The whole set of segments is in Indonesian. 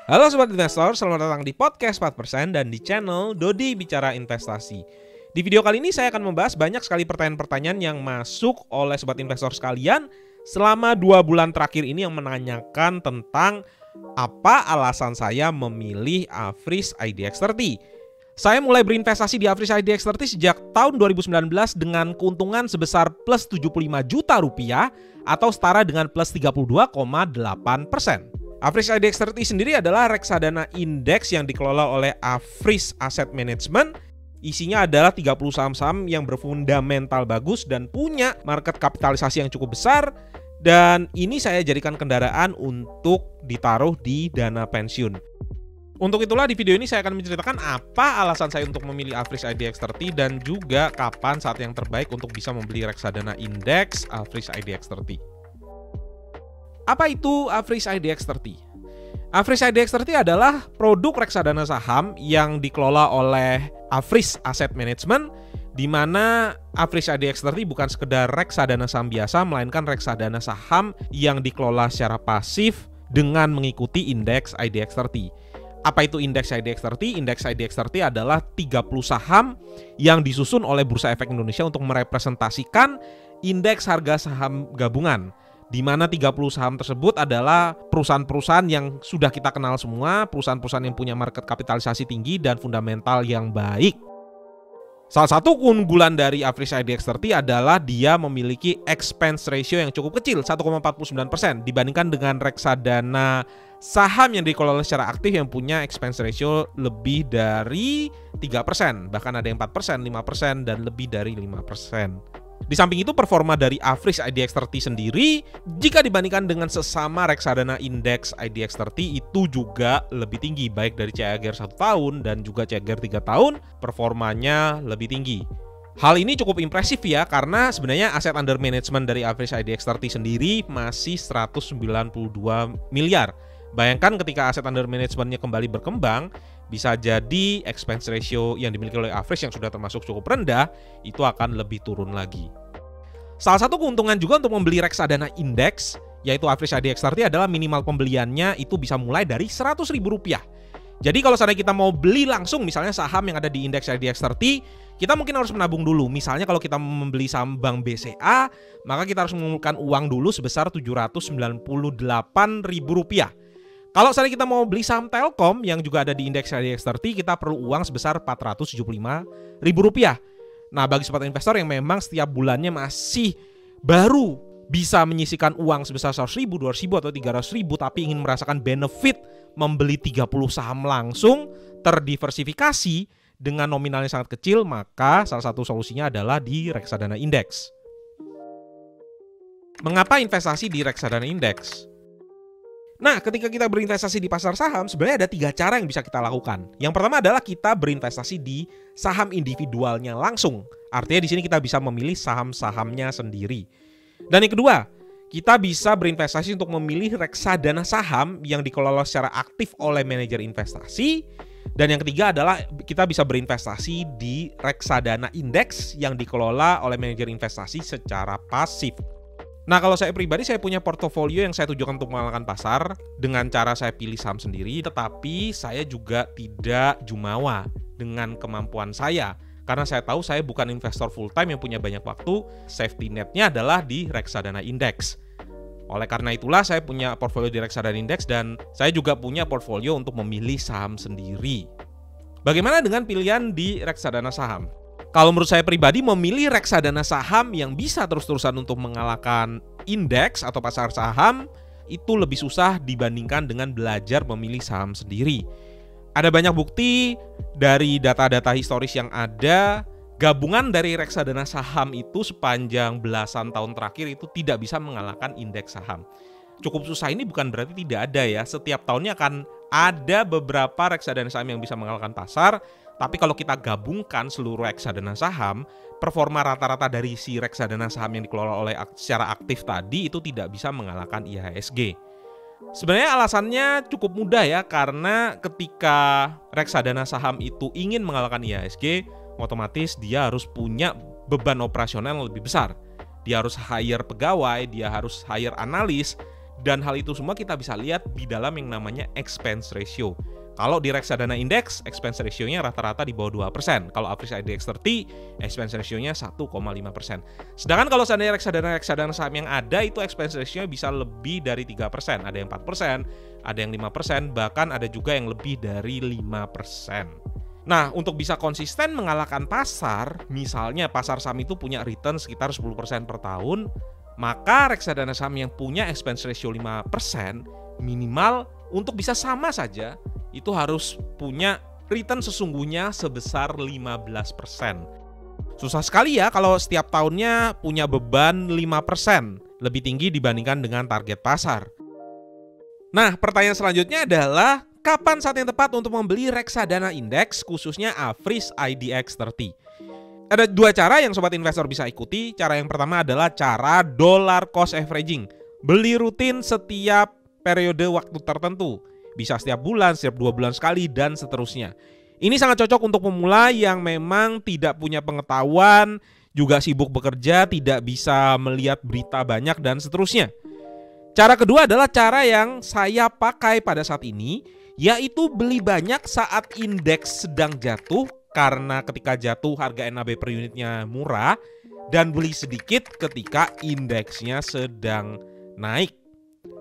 Halo Sobat Investor, selamat datang di Podcast 4% dan di channel Dodi Bicara Investasi. Di video kali ini saya akan membahas banyak sekali pertanyaan-pertanyaan yang masuk oleh Sobat Investor sekalian selama 2 bulan terakhir ini yang menanyakan tentang apa alasan saya memilih Africe IDX30. Saya mulai berinvestasi di Africe IDX30 sejak tahun 2019 dengan keuntungan sebesar plus 75 juta rupiah atau setara dengan plus 32,8%. Africe IDX30 sendiri adalah reksadana indeks yang dikelola oleh Africe Asset Management. Isinya adalah 30 saham-saham yang berfundamental bagus dan punya market kapitalisasi yang cukup besar. Dan ini saya jadikan kendaraan untuk ditaruh di dana pensiun. Untuk itulah di video ini saya akan menceritakan apa alasan saya untuk memilih Africe IDX30 dan juga kapan saat yang terbaik untuk bisa membeli reksadana indeks Africe IDX30. Apa itu Africe IDX30? Africe IDX30 adalah produk reksadana saham yang dikelola oleh Africe Asset Management, di mana Africe IDX30 bukan sekedar reksadana saham biasa, melainkan reksadana saham yang dikelola secara pasif dengan mengikuti indeks IDX30. Apa itu indeks IDX30? Indeks IDX30 adalah 30 saham yang disusun oleh Bursa Efek Indonesia untuk merepresentasikan indeks harga saham gabungan, di mana 30 saham tersebut adalah perusahaan-perusahaan yang sudah kita kenal semua, perusahaan-perusahaan yang punya market kapitalisasi tinggi dan fundamental yang baik. Salah satu keunggulan dari Africe IDX30 adalah dia memiliki expense ratio yang cukup kecil, 1,49%, dibandingkan dengan reksadana saham yang dikelola secara aktif yang punya expense ratio lebih dari 3%, bahkan ada yang 4%, 5%, dan lebih dari 5%. Di samping itu, performa dari Africe IDX30 sendiri jika dibandingkan dengan sesama reksadana indeks IDX30 itu juga lebih tinggi, baik dari CAGR 1 tahun dan juga CAGR 3 tahun, performanya lebih tinggi. Hal ini cukup impresif ya, karena sebenarnya aset under management dari Africe IDX30 sendiri masih 192 miliar. Bayangkan ketika aset under managementnya kembali berkembang, bisa jadi expense ratio yang dimiliki oleh Africe yang sudah termasuk cukup rendah itu akan lebih turun lagi. Salah satu keuntungan juga untuk membeli reksadana indeks, yaitu Africe IDX30, adalah minimal pembeliannya itu bisa mulai dari Rp100.000. Jadi kalau seandainya kita mau beli langsung misalnya saham yang ada di indeks IDX30, kita mungkin harus menabung dulu. Misalnya kalau kita membeli saham Bank BCA, maka kita harus mengumpulkan uang dulu sebesar Rp798.000. Kalau seandainya kita mau beli saham Telkom yang juga ada di indeks IDX30, kita perlu uang sebesar Rp475.000. Nah, bagi sobat investor yang memang setiap bulannya masih baru bisa menyisihkan uang sebesar 100.000, 200.000, atau 300.000, tapi ingin merasakan benefit membeli 30 saham langsung, terdiversifikasi dengan nominalnya sangat kecil, maka salah satu solusinya adalah di reksadana indeks. Mengapa investasi di reksadana indeks? Nah, ketika kita berinvestasi di pasar saham, sebenarnya ada 3 cara yang bisa kita lakukan. Yang pertama adalah kita berinvestasi di saham individualnya langsung. Artinya di sini kita bisa memilih saham-sahamnya sendiri. Dan yang kedua, kita bisa berinvestasi untuk memilih reksadana saham yang dikelola secara aktif oleh manajer investasi. Dan yang ketiga adalah kita bisa berinvestasi di reksadana indeks yang dikelola oleh manajer investasi secara pasif. Nah, kalau saya pribadi, saya punya portofolio yang saya tujukan untuk mengalahkan pasar dengan cara saya pilih saham sendiri, tetapi saya juga tidak jumawa dengan kemampuan saya. Karena saya tahu saya bukan investor full time yang punya banyak waktu, safety netnya adalah di reksadana indeks. Oleh karena itulah saya punya portfolio di reksadana indeks dan saya juga punya portfolio untuk memilih saham sendiri. Bagaimana dengan pilihan di reksadana saham? Kalau menurut saya pribadi, memilih reksadana saham yang bisa terus-terusan untuk mengalahkan indeks atau pasar saham itu lebih susah dibandingkan dengan belajar memilih saham sendiri. Ada banyak bukti dari data-data historis yang ada, gabungan dari reksadana saham itu sepanjang belasan tahun terakhir itu tidak bisa mengalahkan indeks saham. Cukup susah ini bukan berarti tidak ada ya, setiap tahunnya akan ada beberapa reksadana saham yang bisa mengalahkan pasar. Tapi kalau kita gabungkan seluruh reksadana saham, performa rata-rata dari si reksadana saham yang dikelola oleh secara aktif tadi itu tidak bisa mengalahkan IHSG. Sebenarnya alasannya cukup mudah ya, karena ketika reksadana saham itu ingin mengalahkan IHSG, otomatis dia harus punya beban operasional yang lebih besar. Dia harus hire pegawai, dia harus hire analis, Dan hal itu semua kita bisa lihat di dalam yang namanya expense ratio. Kalau di reksadana indeks, expense ratio-nya rata-rata di bawah 2%. Kalau average IDX 30, expense ratio-nya 1,5%. Sedangkan kalau seandainya reksadana saham yang ada, itu expense ratio-nya bisa lebih dari 3%. Ada yang 4%, ada yang 5%, bahkan ada juga yang lebih dari 5%. Nah, untuk bisa konsisten mengalahkan pasar, misalnya pasar saham itu punya return sekitar 10% per tahun, maka reksadana saham yang punya expense ratio 5%, minimal untuk bisa sama saja, itu harus punya return sesungguhnya sebesar 15%. Susah sekali ya kalau setiap tahunnya punya beban 5%, lebih tinggi dibandingkan dengan target pasar. Nah, pertanyaan selanjutnya adalah, kapan saat yang tepat untuk membeli reksadana indeks, khususnya Average IDX 30? Ada dua cara yang sobat investor bisa ikuti. Cara yang pertama adalah cara dollar cost averaging. Beli rutin setiap periode waktu tertentu. Bisa setiap bulan, setiap 2 bulan sekali, dan seterusnya. Ini sangat cocok untuk pemula yang memang tidak punya pengetahuan, juga sibuk bekerja, tidak bisa melihat berita banyak, dan seterusnya. Cara kedua adalah cara yang saya pakai pada saat ini, yaitu beli banyak saat indeks sedang jatuh, karena ketika jatuh harga NAB per unitnya murah, dan beli sedikit ketika indeksnya sedang naik.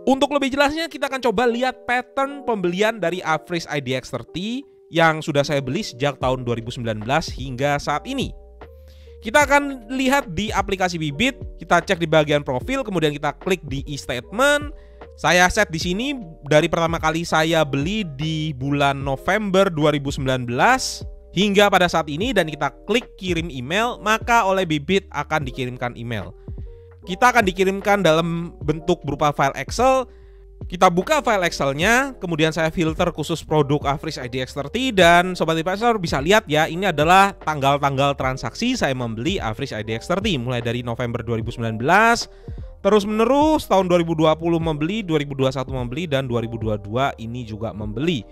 Untuk lebih jelasnya kita akan coba lihat pattern pembelian dari Average IDX 30 yang sudah saya beli sejak tahun 2019 hingga saat ini. Kita akan lihat di aplikasi Bibit, kita cek di bagian profil, kemudian kita klik di e-statement. Saya set di sini dari pertama kali saya beli di bulan November 2019 hingga pada saat ini, dan kita klik kirim email, maka oleh Bibit akan dikirimkan email. Kita akan dikirimkan dalam bentuk berupa file Excel. Kita buka file Excel-nya, kemudian saya filter khusus produk Average IDX 30, dan sobat investor bisa lihat ya, ini adalah tanggal-tanggal transaksi saya membeli Average IDX 30 mulai dari November 2019 terus menerus, tahun 2020 membeli, 2021 membeli, dan 2022 ini juga membeli.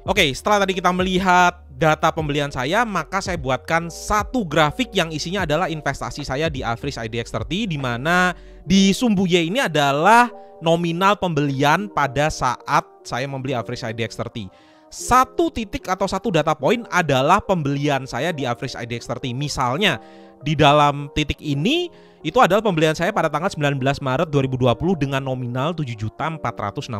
Oke, setelah tadi kita melihat data pembelian saya, maka saya buatkan satu grafik yang isinya adalah investasi saya di Average IDX 30, di mana di sumbu Y ini adalah nominal pembelian pada saat saya membeli Average IDX 30. Satu titik atau satu data point adalah pembelian saya di Average IDX 30. Misalnya, di dalam titik ini itu adalah pembelian saya pada tanggal 19 Maret 2020 dengan nominal 7.460.000.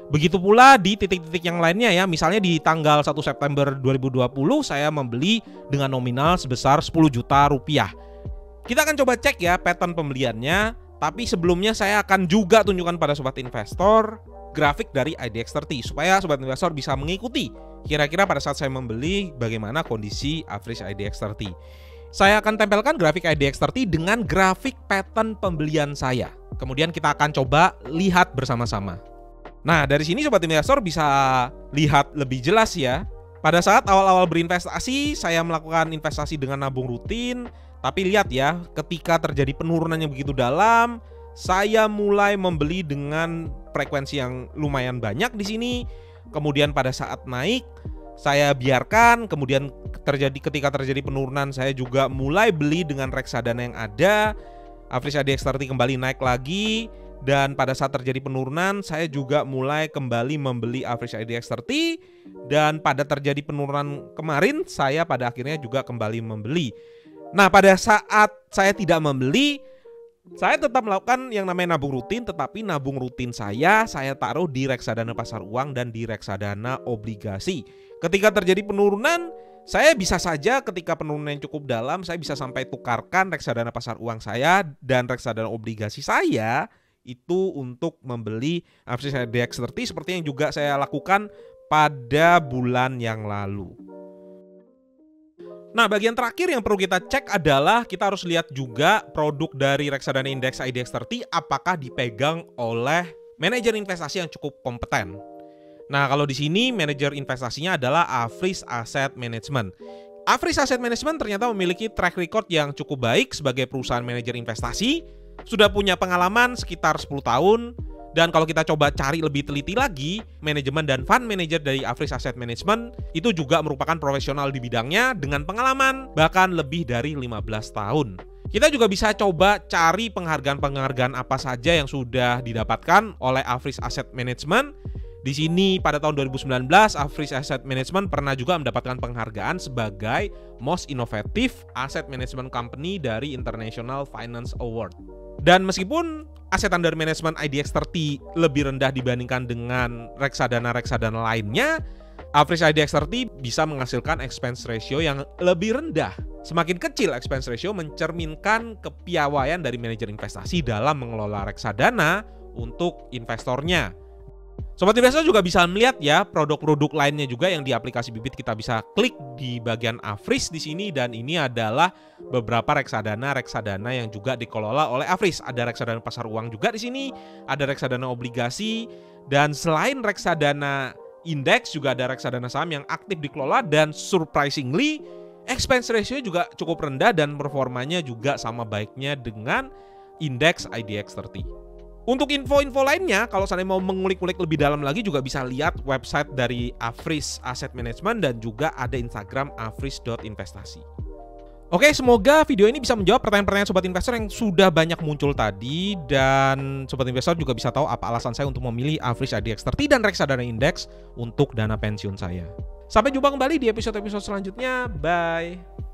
Begitu pula di titik-titik yang lainnya ya. Misalnya di tanggal 1 September 2020 saya membeli dengan nominal sebesar 10 juta rupiah. Kita akan coba cek ya pattern pembeliannya. Tapi sebelumnya saya akan juga tunjukkan pada sobat investor grafik dari IDX 30 supaya sobat investor bisa mengikuti kira-kira pada saat saya membeli bagaimana kondisi Average IDX 30. Saya akan tempelkan grafik IDX 30 dengan grafik pattern pembelian saya. Kemudian kita akan coba lihat bersama-sama. Nah, dari sini sobat investor bisa lihat lebih jelas ya. Pada saat awal-awal berinvestasi, saya melakukan investasi dengan nabung rutin. Tapi lihat ya, ketika terjadi penurunan yang begitu dalam, saya mulai membeli dengan frekuensi yang lumayan banyak di sini. Kemudian pada saat naik, saya biarkan. Kemudian ketika terjadi penurunan, saya juga mulai beli dengan reksadana yang ada. Average IDX 30 kembali naik lagi. Dan pada saat terjadi penurunan, saya juga mulai kembali membeli Average IDX 30. Dan pada terjadi penurunan kemarin, saya pada akhirnya juga kembali membeli. Nah, pada saat saya tidak membeli, saya tetap melakukan yang namanya nabung rutin, tetapi nabung rutin saya taruh di reksadana pasar uang dan di reksadana obligasi. Ketika terjadi penurunan, saya bisa saja ketika penurunan yang cukup dalam, saya bisa sampai tukarkan reksadana pasar uang saya dan reksadana obligasi saya itu untuk membeli Average IDX 30 seperti yang juga saya lakukan pada bulan yang lalu. Nah, bagian terakhir yang perlu kita cek adalah kita harus lihat juga produk dari reksadana indeks IDX 30 apakah dipegang oleh manajer investasi yang cukup kompeten. Nah, kalau di sini manajer investasinya adalah Average Asset Management. Average Asset Management ternyata memiliki track record yang cukup baik sebagai perusahaan manajer investasi, sudah punya pengalaman sekitar 10 tahun. Dan kalau kita coba cari lebih teliti lagi, manajemen dan fund manager dari Average Asset Management itu juga merupakan profesional di bidangnya dengan pengalaman bahkan lebih dari 15 tahun. Kita juga bisa coba cari penghargaan-penghargaan apa saja yang sudah didapatkan oleh Africe Asset Management. Di sini pada tahun 2019 Africe Asset Management pernah juga mendapatkan penghargaan sebagai Most Innovative Asset Management Company dari International Finance Award. Dan meskipun aset under management IDX30 lebih rendah dibandingkan dengan reksadana-reksadana lainnya, Africe IDX30 bisa menghasilkan expense ratio yang lebih rendah. Semakin kecil expense ratio mencerminkan kepiawaian dari manajer investasi dalam mengelola reksadana untuk investornya. Sobat investor juga bisa melihat ya produk-produk lainnya juga yang di aplikasi Bibit. Kita bisa klik di bagian Africe di sini, dan ini adalah beberapa reksadana yang juga dikelola oleh Africe. Ada reksadana pasar uang juga di sini, ada reksadana obligasi, dan selain reksadana indeks juga ada reksadana saham yang aktif dikelola, dan surprisingly expense ratio juga cukup rendah dan performanya juga sama baiknya dengan indeks IDX30. Untuk info-info lainnya, kalau saya mau mengulik-ulik lebih dalam lagi juga bisa lihat website dari Africe Asset Management dan juga ada Instagram africe.investasi. Oke, semoga video ini bisa menjawab pertanyaan-pertanyaan sobat investor yang sudah banyak muncul tadi, dan sobat investor juga bisa tahu apa alasan saya untuk memilih Africe IDX30 dan reksadana indeks untuk dana pensiun saya. Sampai jumpa kembali di episode-episode selanjutnya. Bye.